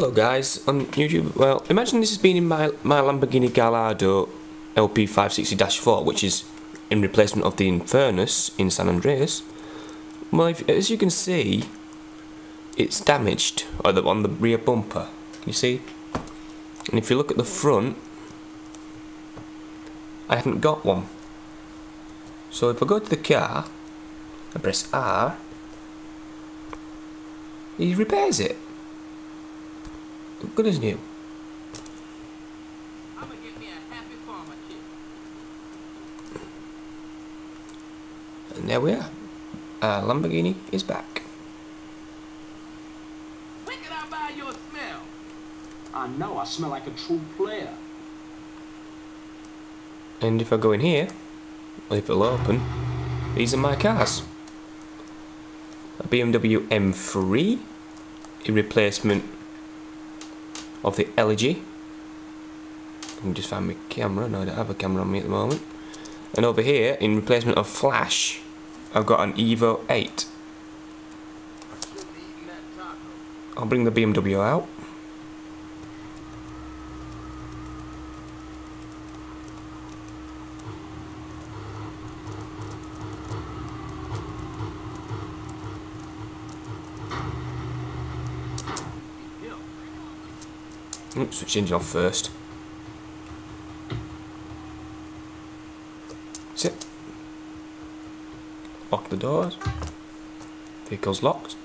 Hello guys on YouTube. Well, imagine this has been in my Lamboghini Gallado LP560-4, which is in replacement of the Infernus in San Andreas. Well, as you can see, it's damaged on the rear bumper. Can you see? And if you look at the front, I haven't got one. So if I go to the car and press R, he repairs it. Good as new. I'm gonna get me a happy farmer kid. And there we are. Lamborghini is back. When can I buy your smell? I know, I smell like a true player. And if I go in here, if it'll open, these are my cars. A BMW M3 in replacement of the Elegy. I can just find my camera. No, I don't have a camera on me at the moment. And over here, in replacement of Flash, I've got an Evo 8. I'll bring the BMW out. Oops, switch engine off first. That's it. Lock the doors. Vehicle's locked.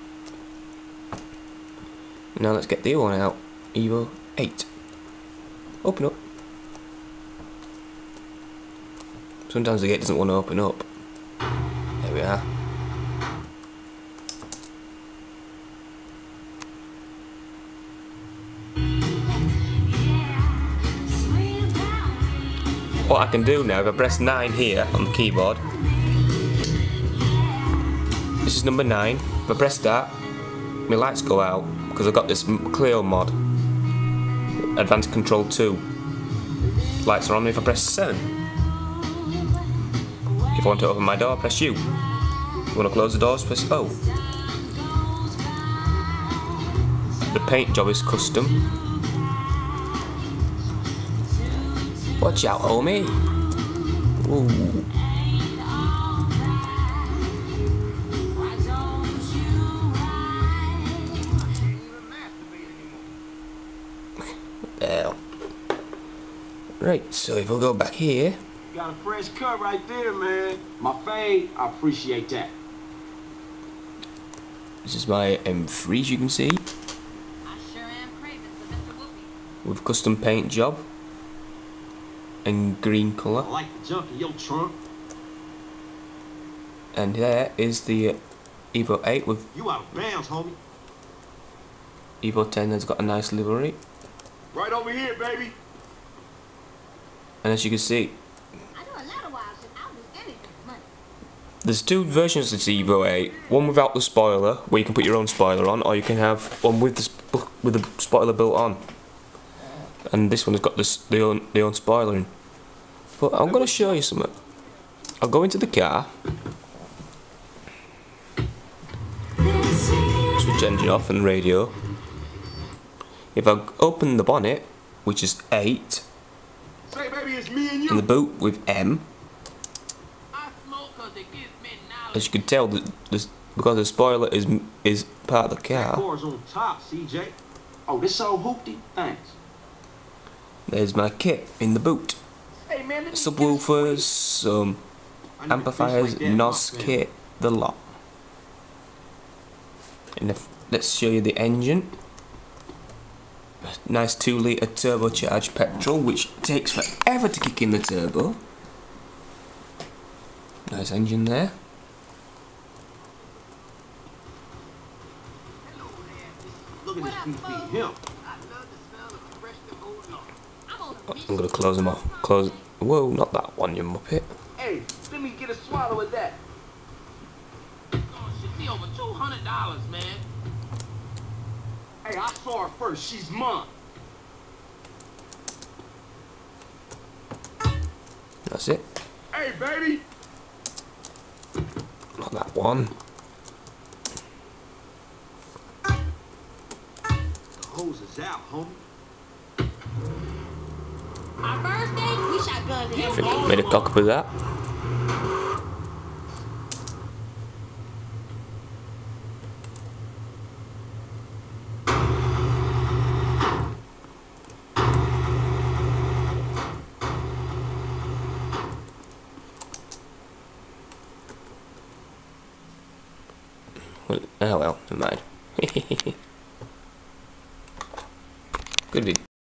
Now let's get the other one out. Evo 8. Open up. Sometimes the gate doesn't want to open up. There we are. What I can do now, if I press 9 here on the keyboard, this is number 9, if I press that, my lights go out, because I've got this Cleo mod, Advanced Control 2, lights are on. If I press 7, if I want to open my door, press U, if I want to close the doors, press O. The paint job is custom. Watch out, homie. Ooh. There. Right, so if we'll go back here. You got a fresh cut right there, man. My fade, I appreciate that. This is my M3, as you can see. I sure am craving for Mr. Whoopi. With custom paint job. And green colour. I like the junk in your trunk. And there is the Evo 8 with You out of bounds, homie. Evo 10 has got a nice livery. Right over here, baby. And as you can see, I know a lot of wives and I'll do anything for money. there's two versions of this Evo 8. One without the spoiler, where you can put your own spoiler on, or you can have one with the spoiler built on. And this one has got the own spoiler in. But I'm going to show you something. I'll go into the car. Switch engine off and radio. If I open the bonnet, which is 8, Say, baby, it's me and you. and the boot with M, I smoke 'cause it gives me knowledge. as you can tell, because the spoiler is part of the car. Doors on top, CJ. Oh, this so hoopty? Thanks. There's my kit in the boot. Hey, man, let me Subwoofers, some amplifiers, NOS kit, the lot. And let's show you the engine. Nice 2-litre turbocharged petrol, which takes forever to kick in the turbo. Nice engine there. Look at this beefy him. I love the smell of the freshly mowed lawn. I'm gonna close them off. Close. Whoa, not that one, you muppet. Hey, let me get a swallow of that. Oh, should be over $200, man. Hey, I saw her first. She's mine. That's it. Hey, baby. Not that one. hose is out, homie. Our first date, we shot guns in him. Made a cock up of that. Well, oh well, never mind. Good video.